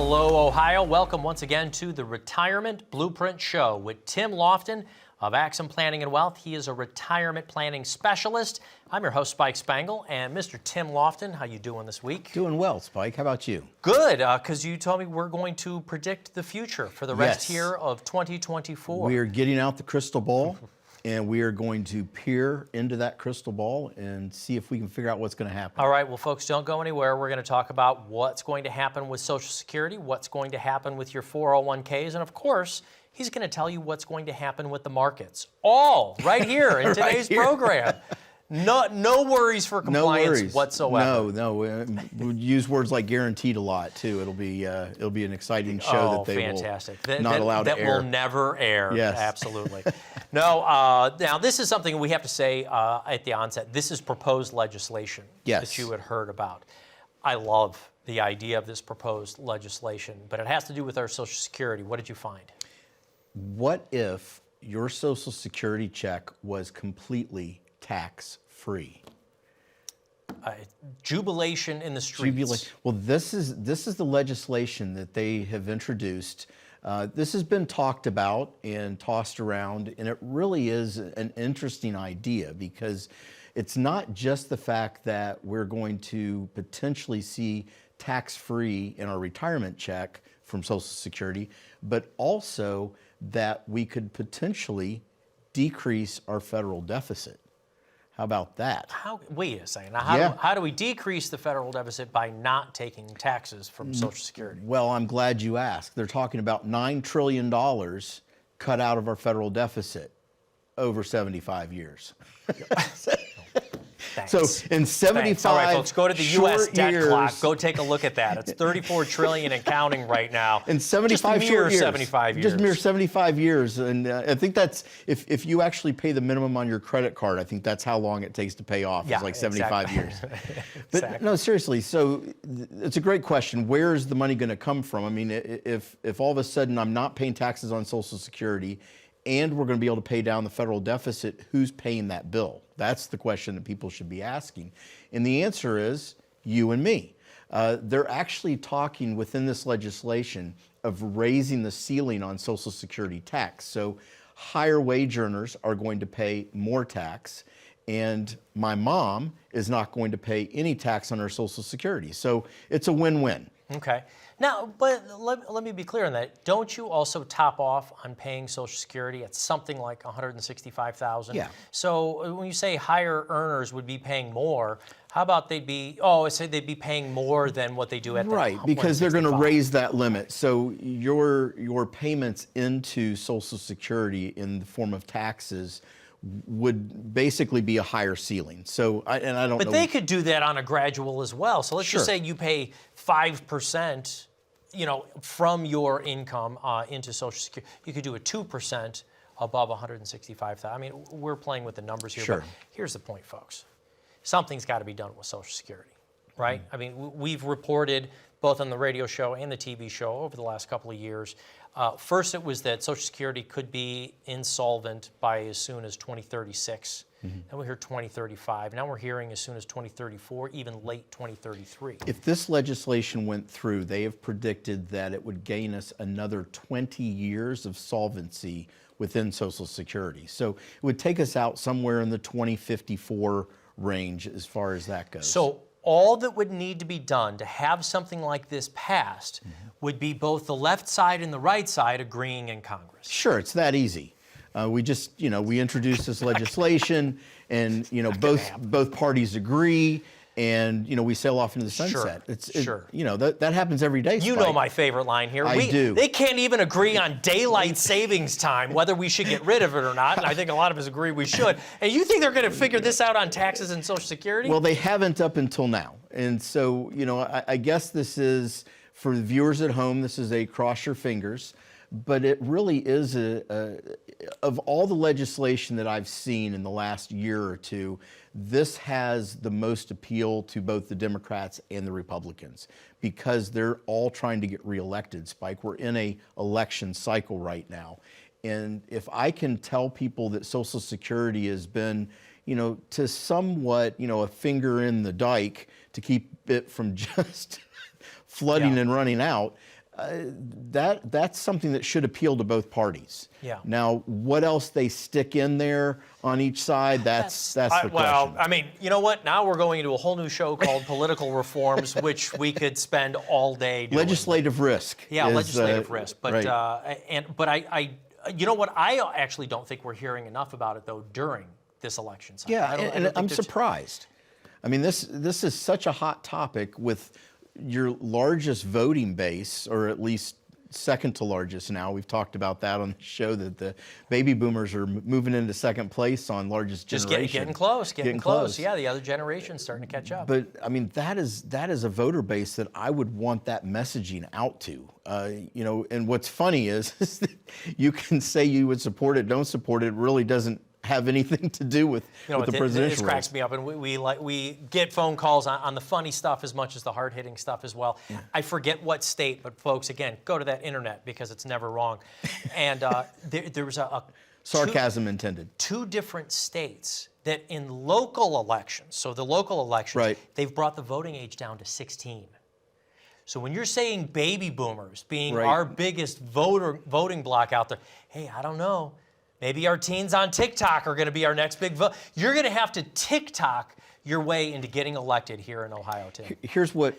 Hello, Ohio. Welcome once again to the Retirement Blueprint Show with Tim Lofton of Axum Planning and Wealth. He is a retirement planning specialist. I'm your host, Spike Spangle, and Mr. Tim Lofton, how you doing this week? Doing well, Spike. How about you? Good, because you told me we're going to predict the future for the rest Yes. here of 2024. We are getting out the crystal ball, and we are going to peer into that crystal ball and see if we can figure out what's going to happen. All right, well, folks, don't go anywhere. We're going to talk about what's going to happen with Social Security, what's going to happen with your 401ks, and of course, he's going to tell you what's going to happen with the markets. All right here in today's program. No worries for compliance whatsoever. No. We use words like guaranteed a lot too. It'll be an exciting show that they fantastic. will not allow to air. That will never air. Yes. Absolutely. No. Now this is something we have to say at the onset. This is proposed legislation that you had heard about. I love the idea of this proposed legislation, but it has to do with our Social Security. What did you find? What if your Social Security check was completely tax-free? Jubilation in the streets. Well, this is the legislation that they have introduced. This has been talked about and tossed around, and it really is an interesting idea because it's not just the fact that we're going to potentially see tax-free in our retirement check from Social Security, but also that we could potentially decrease our federal deficit. How about that? Wait a second. Now, how do we decrease the federal deficit by not taking taxes from Social Security? Well, I'm glad you asked. They're talking about $9 trillion cut out of our federal deficit over 75 years. Thanks. So in 75 All right, folks, go to the U.S. debt years, clock. Go take a look at that. It's $34 trillion and counting right now. In 75 just mere short years. 75 years. Just mere 75 years. And I think that's, if you actually pay the minimum on your credit card, I think that's how long it takes to pay off. Yeah, it's like 75 years. But Exactly. no, seriously, so it's a great question. Where is the money going to come from? I mean, if all of a sudden I'm not paying taxes on Social Security and we're going to be able to pay down the federal deficit, who's paying that bill? That's the question that people should be asking. And the answer is you and me. They're actually talking within this legislation of raising the ceiling on Social Security tax. So higher wage earners are going to pay more tax, and my mom is not going to pay any tax on her Social Security. So it's a win-win. Okay. Now, but let me be clear on that. Don't you also top off on paying Social Security at something like $165,000? Yeah. So when you say higher earners would be paying more, how about they'd be paying more than what they do at Right, because they're going to raise that limit. So your payments into Social Security in the form of taxes would basically be a higher ceiling. So I don't know. But they could do that on a gradual as well. So let's just say you pay 5%, from your income into Social Security. You could do a 2% above $165,000. I mean, we're playing with the numbers here. But here's the point, folks. Something's got to be done with Social Security, right? I mean, we've reported both on the radio show and the TV show over the last couple of years. First, it was that Social Security could be insolvent by as soon as 2036. Then we heard 2035. Now we're hearing as soon as 2034, even late 2033. If this legislation went through, they have predicted that it would gain us another 20 years of solvency within Social Security. So it would take us out somewhere in the 2054 range as far as that goes. So all that would need to be done to have something like this passed would be both the left side and the right side agreeing in Congress. Sure, it's that easy. We just, we introduced this legislation, and both parties agree, and we sail off into the sunset. Sure. That happens every day. You know my favorite line here. I do. They can't even agree on daylight savings time, whether we should get rid of it or not. And I think a lot of us agree we should. And you think they're going to figure this out on taxes and Social Security? Well, they haven't up until now, and so I guess this is for the viewers at home. This is a cross your fingers. But it really is of all the legislation that I've seen in the last year or two, this has the most appeal to both the Democrats and the Republicans because they're all trying to get reelected, Spike. We're in an election cycle right now. And if I can tell people that Social Security has been, to somewhat, a finger in the dike to keep it from just flooding and running out, That's something that should appeal to both parties. Yeah. Now, what else they stick in there on each side, that's the question. Well, I mean, you know what? Now we're going into a whole new show called Political Reforms, which we could spend all day doing. Legislative risk. Yeah, is, legislative risk. But right. but I you know what? I actually don't think we're hearing enough about it though during this election cycle. Yeah, and I'm surprised. I mean, this is such a hot topic with your largest voting base, or at least second to largest now. We've talked about that on the show, that the baby boomers are moving into second place on largest generation. Just getting close. Yeah, the other generation's starting to catch up. But I mean, that is a voter base that I would want that messaging out to. You know, and what's funny is that you can say you would support it, don't support it. It really doesn't have anything to do with the presidential race. This cracks me up, and we get phone calls on the funny stuff as much as the hard-hitting stuff as well. Yeah. I forget what state, but folks, again, go to that internet because it's never wrong. And there was sarcasm intended. 2 different states that in local elections, so the local elections, right, they've brought the voting age down to 16. So when you're saying baby boomers being right, our biggest voting bloc out there, hey, I don't know. Maybe our teens on TikTok are going to be our next big vote. You're going to have to TikTok your way into getting elected here in Ohio, Tim. Here's what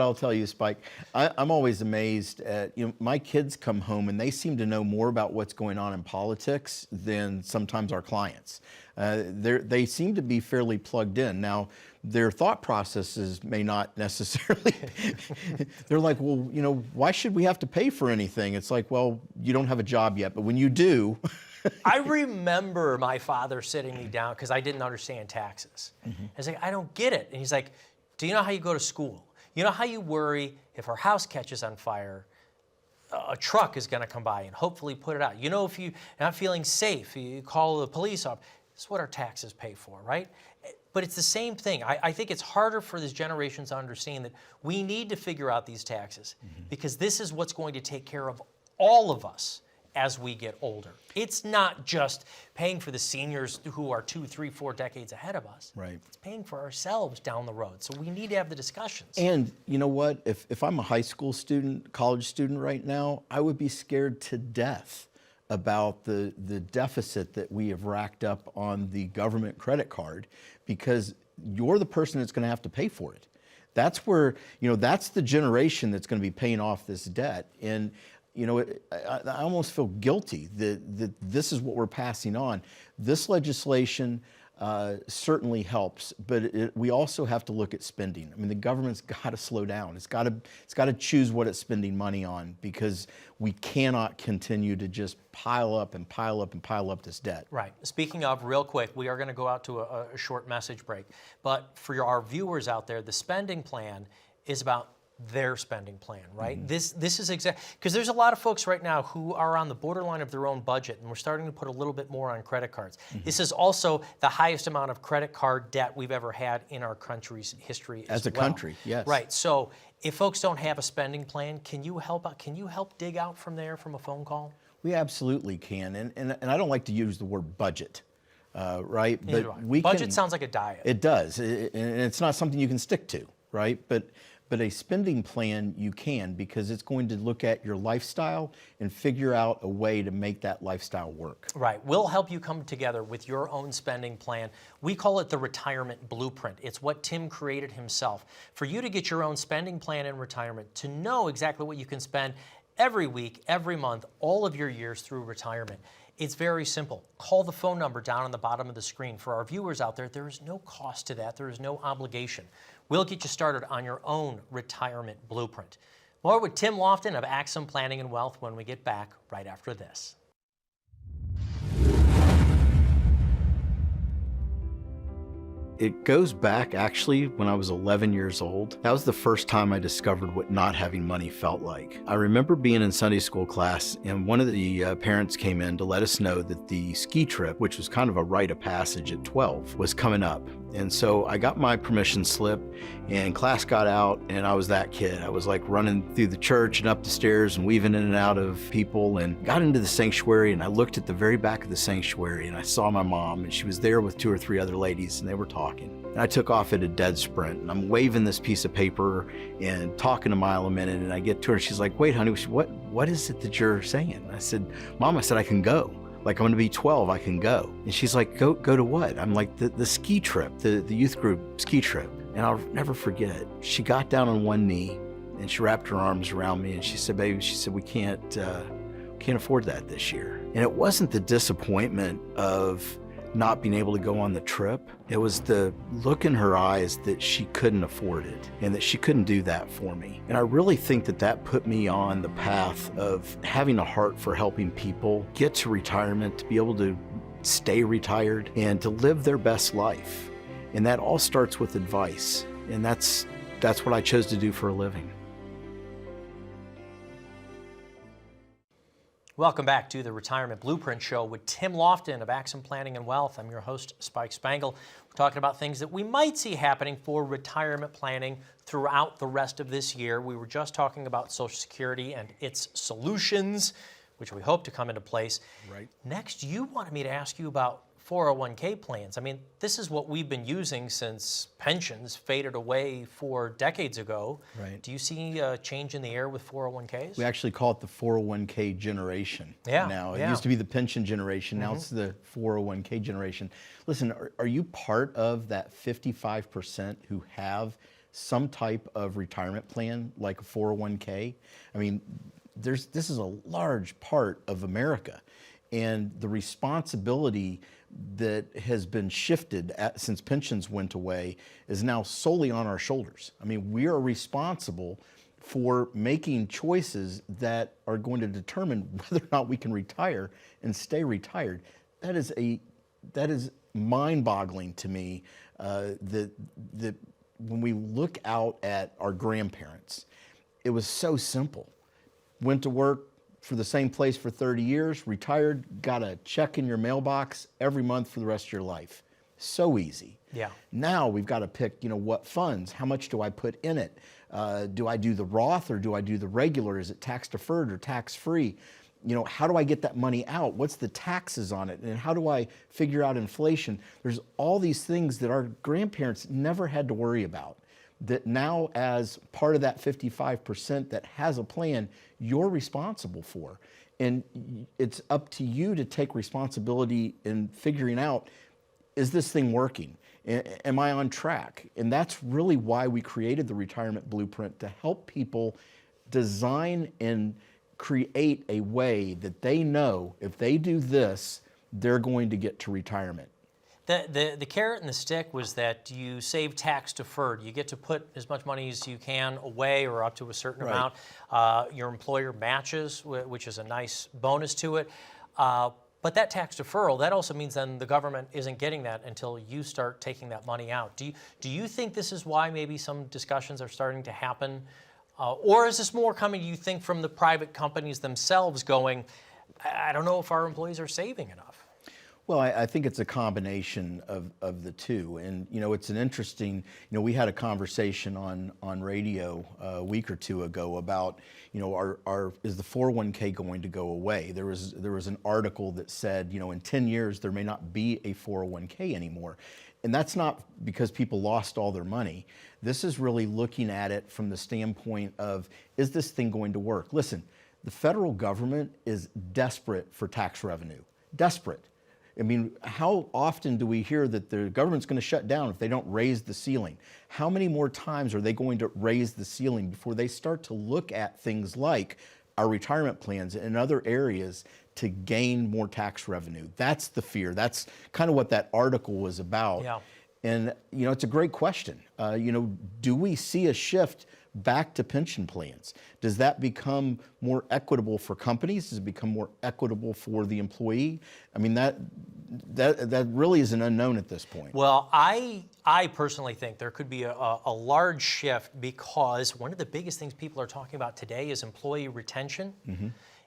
I'll tell you, Spike. I'm always amazed at, you know, my kids come home and they seem to know more about what's going on in politics than sometimes our clients. They seem to be fairly plugged in. Now, their thought processes may not necessarily, they're like, well, you know, why should we have to pay for anything? It's like, well, you don't have a job yet, but when you do. I remember my father sitting me down because I didn't understand taxes. Mm-hmm. I was like, I don't get it. And he's like, do you know how you go to school? You know how you worry if our house catches on fire, a truck is going to come by and hopefully put it out. You know, if you're not feeling safe, you call the police up. That's what our taxes pay for, right? But it's the same thing. I think it's harder for this generation to understand that we need to figure out these taxes because this is what's going to take care of all of us as we get older. It's not just paying for the seniors who are 2, 3, 4 decades ahead of us. Right. It's paying for ourselves down the road. So we need to have the discussions. And you know what? If I'm a high school student, college student right now, I would be scared to death about the deficit that we have racked up on the government credit card, because you're the person that's going to have to pay for it. That's where, you know, that's the generation that's going to be paying off this debt. And, you know, I almost feel guilty that this is what we're passing on. This legislation certainly helps, but we also have to look at spending. I mean, the government's got to slow down. It's got to choose what it's spending money on, because we cannot continue to just pile up and pile up and pile up this debt. Right. Speaking of, real quick, we are going to go out to a short message break. But for our viewers out there, the spending plan is about their spending plan, right? Mm-hmm. This is exactly, because there's a lot of folks right now who are on the borderline of their own budget, and we're starting to put a little bit more on credit cards. Mm-hmm. This is also the highest amount of credit card debt we've ever had in our country's history as a well. country, yes. Right. So if folks don't have a spending plan, can you help out? Can you help dig out from there from a phone call? We absolutely can, and I don't like to use the word budget. Right? But budget sounds like a diet. It does, and it's not something you can stick to, right? But a spending plan you can, because it's going to look at your lifestyle and figure out a way to make that lifestyle work. Right. We'll help you come together with your own spending plan. We call it the retirement blueprint. It's what Tim created himself. For you to get your own spending plan in retirement, to know exactly what you can spend every week, every month, all of your years through retirement. It's very simple. Call the phone number down on the bottom of the screen. For our viewers out there, there is no cost to that. There is no obligation. We'll get you started on your own retirement blueprint. More with Tim Lofton of Axum Planning and Wealth when we get back right after this. It goes back actually when I was 11 years old. That was the first time I discovered what not having money felt like. I remember being in Sunday school class, and one of the parents came in to let us know that the ski trip, which was kind of a rite of passage at 12, was coming up. And so I got my permission slip, and class got out, and I was that kid. I was like running through the church and up the stairs and weaving in and out of people, and got into the sanctuary, and I looked at the very back of the sanctuary, and I saw my mom, and she was there with 2 or 3 other ladies, and they were talking. And I took off at a dead sprint, and I'm waving this piece of paper and talking a mile a minute, and I get to her, and she's like, "Wait, honey, what is it that you're saying?" And I said, "Mom," I said, "I can go. Like, I'm gonna be 12, I can go." And she's like, go to what? I'm like, the ski trip, the youth group ski trip. And I'll never forget, she got down on one knee and she wrapped her arms around me and she said, "Baby," she said, we can't afford that this year." And it wasn't the disappointment of not being able to go on the trip. It was the look in her eyes that she couldn't afford it and that she couldn't do that for me. And I really think that put me on the path of having a heart for helping people get to retirement, to be able to stay retired and to live their best life. And that all starts with advice. And that's what I chose to do for a living. Welcome back to the Retirement Blueprint Show with Tim Lofton of Axon Planning and Wealth. I'm your host, Spike Spangle. We're talking about things that we might see happening for retirement planning throughout the rest of this year. We were just talking about Social Security and its solutions, which we hope to come into place. Right. Next, you wanted me to ask you about 401k plans. I mean, this is what we've been using since pensions faded away 4 decades ago. Right. Do you see a change in the air with 401ks? We actually call it the 401k generation now. It Yeah. used to be the pension generation. Now it's the 401k generation. Listen, are you part of that 55% who have some type of retirement plan like a 401k? I mean, this is a large part of America. And the responsibility that has been shifted since pensions went away is now solely on our shoulders. I mean, we are responsible for making choices that are going to determine whether or not we can retire and stay retired. That is mind-boggling to me. That when we look out at our grandparents, it was so simple. Went to work for the same place for 30 years, retired, got a check in your mailbox every month for the rest of your life. So easy. Yeah. Now we've got to pick, what funds, how much do I put in it? Do I do the Roth or do I do the regular? Is it tax deferred or tax free? How do I get that money out? What's the taxes on it? And how do I figure out inflation? There's all these things that our grandparents never had to worry about, that now as part of that 55% that has a plan, you're responsible for. And it's up to you to take responsibility in figuring out, is this thing working? Am I on track? And that's really why we created the Retirement Blueprint, to help people design and create a way that they know if they do this, they're going to get to retirement. The carrot and the stick was that you save tax deferred. You get to put as much money as you can away or up to a certain amount. Your employer matches, which is a nice bonus to it. But that tax deferral, that also means then the government isn't getting that until you start taking that money out. Do you think this is why maybe some discussions are starting to happen? Or is this more coming, you think, from the private companies themselves going, I don't know if our employees are saving enough? Well, I think it's a combination of the two. And, it's an interesting, we had a conversation on radio a week or two ago about, is the 401k going to go away? There was an article that said, in 10 years, there may not be a 401k anymore. And that's not because people lost all their money. This is really looking at it from the standpoint of, is this thing going to work? Listen, the federal government is desperate for tax revenue, desperate. I mean, how often do we hear that the government's going to shut down if they don't raise the ceiling? How many more times are they going to raise the ceiling before they start to look at things like our retirement plans and other areas to gain more tax revenue? That's the fear. That's kind of what that article was about. Yeah. And, it's a great question. Do we see a shift back to pension plans? Does that become more equitable for companies? Does it become more equitable for the employee? I mean, that really is an unknown at this point. Well, I personally think there could be a large shift, because one of the biggest things people are talking about today is employee retention,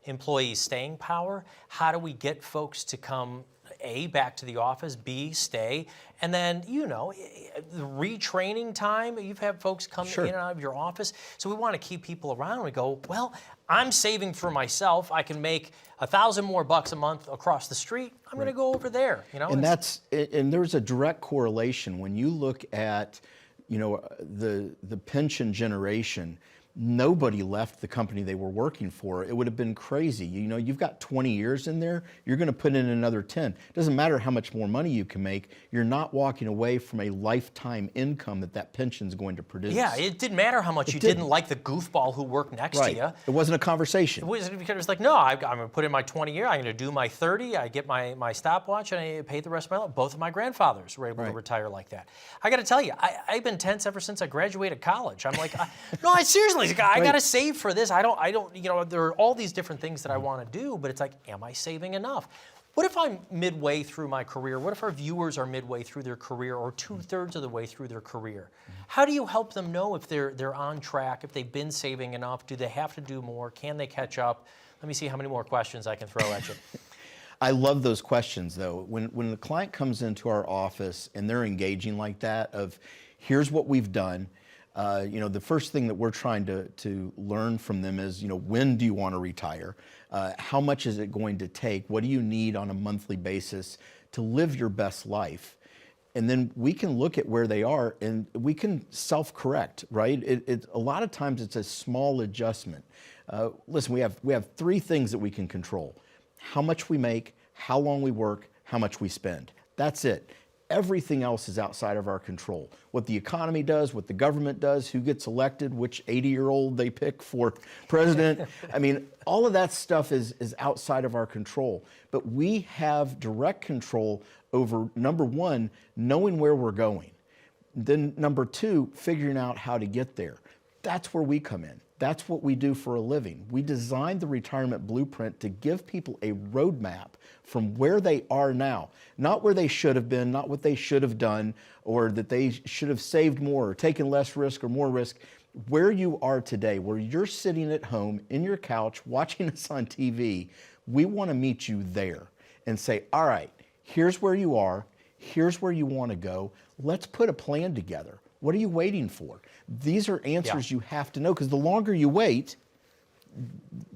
employee staying power. How do we get folks to come A, back to the office, B, stay. And then, the retraining time, you've had folks come in and out of your office. So we want to keep people around. We go, well, I'm saving for myself. I can make $1,000 more a month across the street. I'm going to go over there, And there's a direct correlation when you look at, the pension generation. Nobody left the company they were working for. It would have been crazy. You've got 20 years in there, you're going to put in another 10. It doesn't matter how much more money you can make, you're not walking away from a lifetime income that pension's going to produce. Yeah, it didn't matter how much you didn't like the goofball who worked next to you. It wasn't a conversation. It was like, no, I'm going to put in my 20 year, I'm going to do my 30, I get my stopwatch, and I pay the rest of my life. Both of my grandfathers were able to retire like that. I got to tell you, I've been tense ever since I graduated college. I'm like, seriously, I got to save for this. I don't, there are all these different things that I want to do, but it's like, am I saving enough? What if I'm midway through my career? What if our viewers are midway through their career or 2/3 of the way through their career? How do you help them know if they're on track, if they've been saving enough? Do they have to do more? Can they catch up? Let me see how many more questions I can throw at you. I love those questions, though. When the client comes into our office and they're engaging like that of, here's what we've done, the first thing that we're trying to learn from them is, when do you want to retire? How much is it going to take? What do you need on a monthly basis to live your best life? And then we can look at where they are and we can self-correct, right? A lot of times it's a small adjustment. Listen, we have 3 things that we can control: how much we make, how long we work, how much we spend. That's it. Everything else is outside of our control. What the economy does, what the government does, who gets elected, which 80-year-old they pick for president. All of that stuff is outside of our control. But we have direct control over, number 1, knowing where we're going. Then number 2, figuring out how to get there. That's where we come in. That's what we do for a living. We designed the retirement blueprint to give people a roadmap from where they are now, not where they should have been, not what they should have done, or that they should have saved more or taken less risk or more risk. Where you are today, where you're sitting at home in your couch watching us on TV, we want to meet you there and say, all right, here's where you are, here's where you want to go. Let's put a plan together. What are you waiting for? These are answers you have to know, because the longer you wait,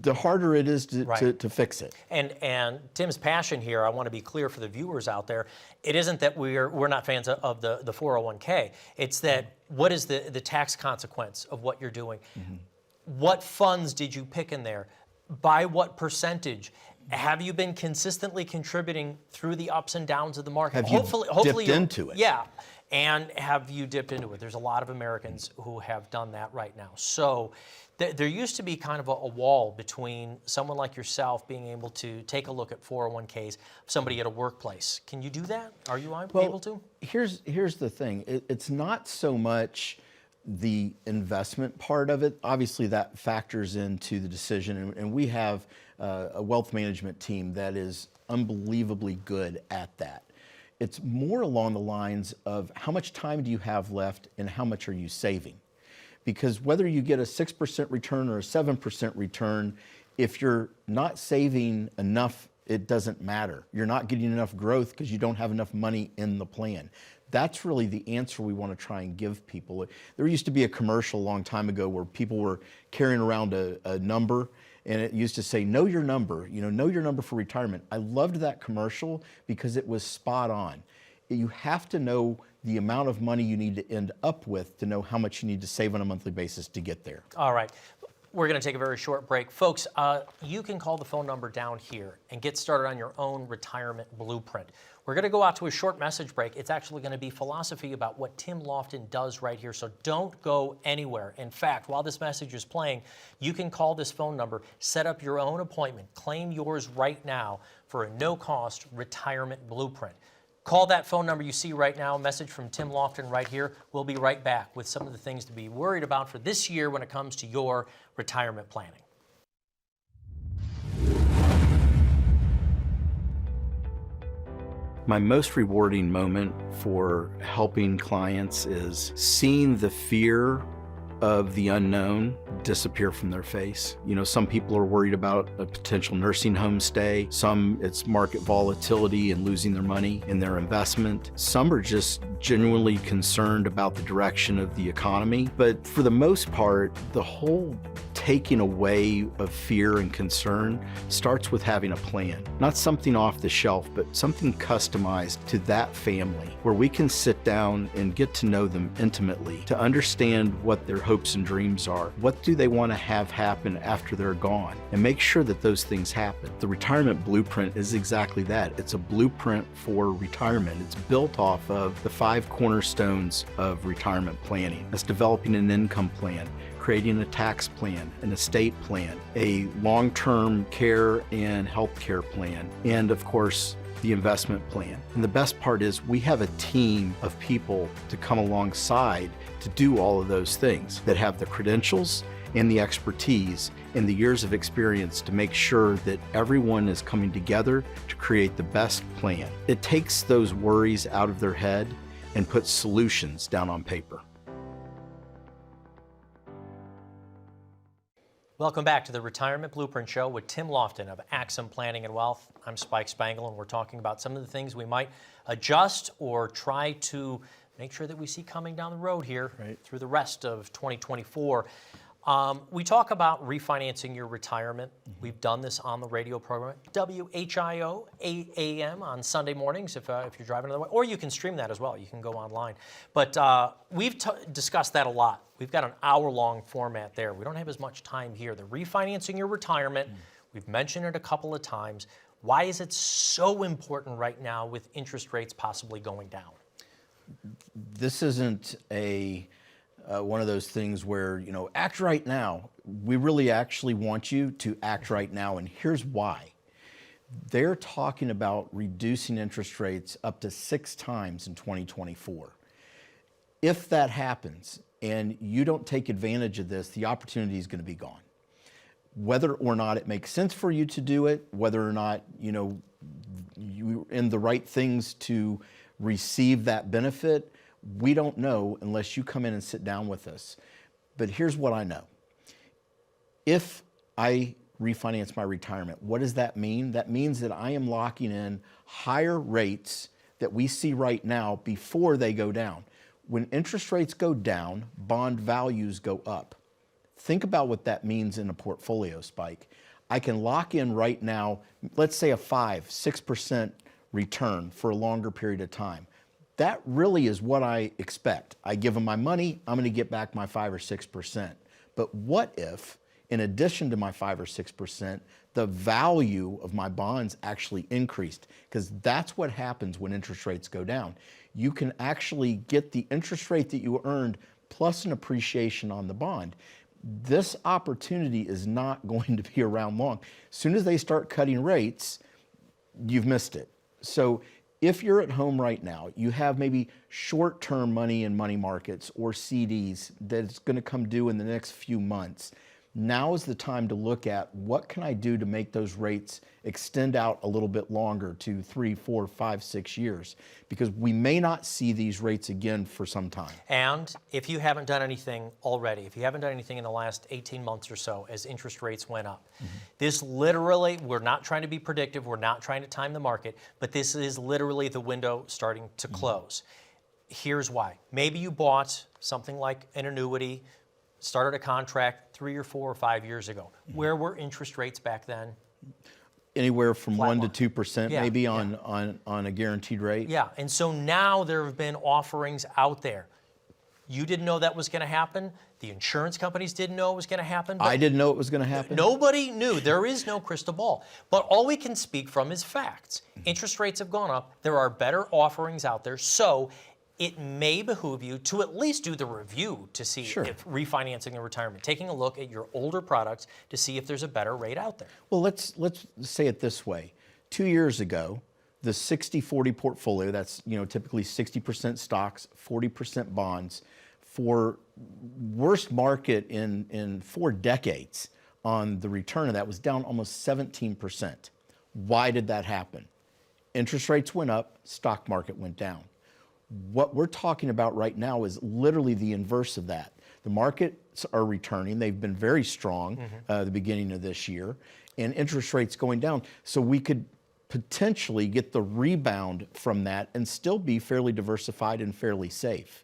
the harder it is to fix it. And Tim's passion here, I want to be clear for the viewers out there, it isn't that we're not fans of the 401k. It's that what is the tax consequence of what you're doing? What funds did you pick in there? By what percentage? Have you been consistently contributing through the ups and downs of the market? Have you dipped into it? Yeah. And have you dipped into it? There's a lot of Americans who have done that right now. So there used to be kind of a wall between someone like yourself being able to take a look at 401ks, somebody at a workplace. Can you do that? Are you able to? Here's the thing. It's not so much the investment part of it. Obviously, that factors into the decision. And we have a wealth management team that is unbelievably good at that. It's more along the lines of how much time do you have left and how much are you saving? Because whether you get a 6% return or a 7% return, if you're not saving enough, it doesn't matter. You're not getting enough growth because you don't have enough money in the plan. That's really the answer we want to try and give people. There used to be a commercial a long time ago where people were carrying around a number, and it used to say, know your number, know your number for retirement. I loved that commercial because it was spot on. You have to know the amount of money you need to end up with to know how much you need to save on a monthly basis to get there. All right. We're going to take a very short break. Folks, you can call the phone number down here and get started on your own retirement blueprint. We're going to go out to a short message break. It's actually going to be philosophy about what Tim Lofton does right here, so don't go anywhere. In fact, while this message is playing, you can call this phone number, set up your own appointment, claim yours right now for a no-cost retirement blueprint. Call that phone number you see right now, a message from Tim Lofton right here. We'll be right back with some of the things to be worried about for this year when it comes to your retirement planning. My most rewarding moment for helping clients is seeing the fear of the unknown disappear from their face. You know, some people are worried about a potential nursing home stay. Some, it's market volatility and losing their money in their investment. Some are just genuinely concerned about the direction of the economy. But for the most part, the whole taking away of fear and concern starts with having a plan. Not something off the shelf, but something customized to that family, where we can sit down and get to know them intimately, to understand what their hopes and dreams are. What do they want to have happen after they're gone? And make sure that those things happen. The retirement blueprint is exactly that. It's a blueprint for retirement. It's built off of the 5 cornerstones of retirement planning. That's developing an income plan, creating a tax plan, an estate plan, a long-term care and health care plan, and of course, the investment plan. And the best part is we have a team of people to come alongside to do all of those things that have the credentials and the expertise and the years of experience to make sure that everyone is coming together to create the best plan. It takes those worries out of their head and puts solutions down on paper. Welcome back to the Retirement Blueprint Show with Tim Lofton of Axim Planning and Wealth. I'm Spike Spangle, and we're talking about some of the things we might adjust or try to make sure that we see coming down the road here through the rest of 2024. We talk about refinancing your retirement. We've done this on the radio program, WHIO 8 a.m. on Sunday mornings if you're driving on the way, or you can stream that as well. You can go online. But we've discussed that a lot. We've got an hour-long format there. We don't have as much time here. The refinancing your retirement, we've mentioned it a couple of times. Why is it so important right now with interest rates possibly going down? This isn't one of those things where, you know, act right now. We really actually want you to act right now, and here's why. They're talking about reducing interest rates up to 6 times in 2024. If that happens and you don't take advantage of this, the opportunity is going to be gone. Whether or not it makes sense for you to do it, whether or not, you know, you're in the right things to receive that benefit, we don't know unless you come in and sit down with us. But here's what I know. If I refinance my retirement, what does that mean? That means that I am locking in higher rates that we see right now before they go down. When interest rates go down, bond values go up. Think about what that means in a portfolio, Spike. I can lock in right now, let's say a 5-6% return for a longer period of time. That really is what I expect. I give them my money, I'm going to get back my 5 or 6%. But what if, in addition to my 5 or 6%, the value of my bonds actually increased? Because that's what happens when interest rates go down. You can actually get the interest rate that you earned plus an appreciation on the bond. This opportunity is not going to be around long. As soon as they start cutting rates, you've missed it. So if you're at home right now, you have maybe short-term money in money markets or CDs that's going to come due in the next few months. Now is the time to look at what can I do to make those rates extend out a little bit longer to 3, 4, 5, 6 years, because we may not see these rates again for some time. And if you haven't done anything already, if you haven't done anything in the last 18 months or so as interest rates went up, this literally, we're not trying to be predictive, we're not trying to time the market, but this is literally the window starting to close. Here's why. Maybe you bought something like an annuity, started a contract 3 or 4 or 5 years ago. Where were interest rates back then? Anywhere from 1 to 2% Yeah, maybe on a guaranteed rate. Yeah, and so now there have been offerings out there. You didn't know that was going to happen. The insurance companies didn't know it was going to happen. I didn't know it was going to happen. Nobody knew. There is no crystal ball. But all we can speak from is facts. Interest rates have gone up. There are better offerings out there. So it may behoove you to at least do the review to see if refinancing the retirement, taking a look at your older products to see if there's a better rate out there. Well, let's say it this way. 2 years ago, the 60-40 portfolio, that's typically 60% stocks, 40% bonds, for worst market in 4 decades on the return of that was down almost 17%. Why did that happen? Interest rates went up, stock market went down. What we're talking about right now is literally the inverse of that. The markets are returning. They've been very strong the beginning of this year, and interest rates going down. So we could potentially get the rebound from that and still be fairly diversified and fairly safe.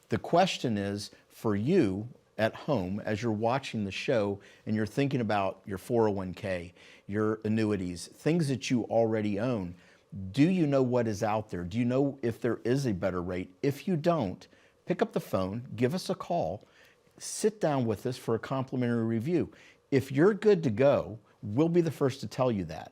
The question is, for you at home, as you're watching the show and you're thinking about your 401k, your annuities, things that you already own, do you know what is out there? Do you know if there is a better rate? If you don't, pick up the phone, give us a call, sit down with us for a complimentary review. If you're good to go, we'll be the first to tell you that.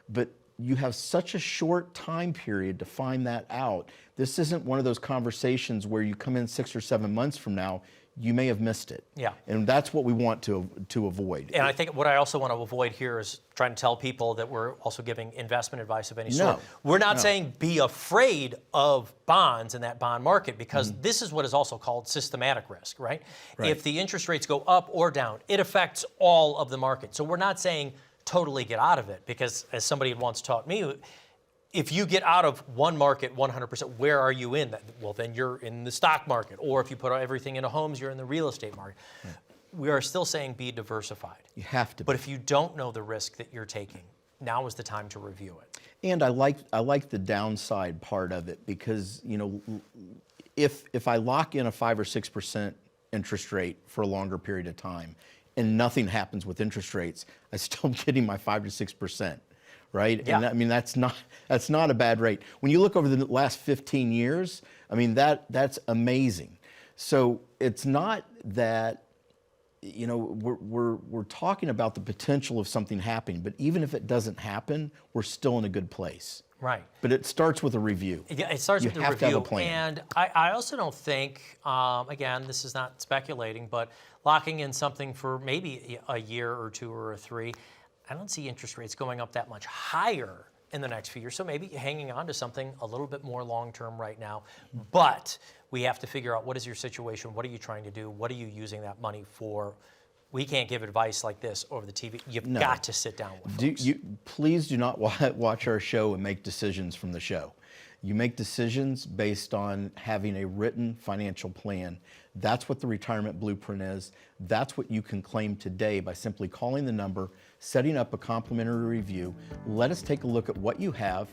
But you have such a short time period to find that out. This isn't one of those conversations where you come in 6 or 7 months from now, you may have missed it. Yeah. And that's what we want to avoid. And I think what I also want to avoid here is trying to tell people that we're also giving investment advice of any sort. We're not saying be afraid of bonds in that bond market, because this is what is also called systematic risk, right? If the interest rates go up or down, it affects all of the market. So we're not saying totally get out of it, because as somebody had once taught me, if you get out of one market 100%, where are you in? Well, then you're in the stock market. Or if you put everything into homes, you're in the real estate market. We are still saying be diversified. You have to be. But if you don't know the risk that you're taking, now is the time to review it. And I like the downside part of it, because if I lock in a 5 or 6% interest rate for a longer period of time and nothing happens with interest rates, I still am getting my 5 to 6%. Right? Yeah. And I mean, that's not a bad rate. When you look over the last 15 years, I mean, that's amazing. So it's not that, we're talking about the potential of something happening, but even if it doesn't happen, we're still in a good place. Right. But it starts with a review. Yeah, it starts with the You have review. to have a plan. And I also don't think, again, this is not speculating, but locking in something for maybe a year or 2 or 3, I don't see interest rates going up that much higher in the next few years. So maybe hanging on to something a little bit more long-term right now. But we have to figure out, what is your situation? What are you trying to do? What are you using that money for? We can't give advice like this over the TV. You've got to sit down with folks. Please do not watch our show and make decisions from the show. You make decisions based on having a written financial plan. That's what the retirement blueprint is. That's what you can claim today by simply calling the number, setting up a complimentary review. Let us take a look at what you have,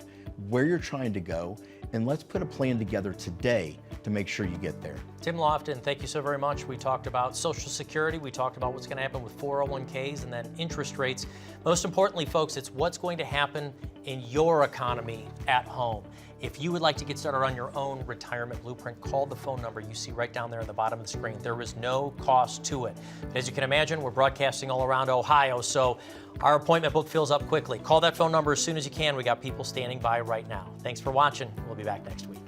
where you're trying to go, and let's put a plan together today to make sure you get there. Tim Lofton, thank you so very much. We talked about Social Security. We talked about what's going to happen with 401ks and then interest rates. Most importantly, folks, it's what's going to happen in your economy at home. If you would like to get started on your own retirement blueprint, call the phone number you see right down there at the bottom of the screen. There is no cost to it. As you can imagine, we're broadcasting all around Ohio, so our appointment book fills up quickly. Call that phone number as soon as you can. We got people standing by right now. Thanks for watching. We'll be back next week.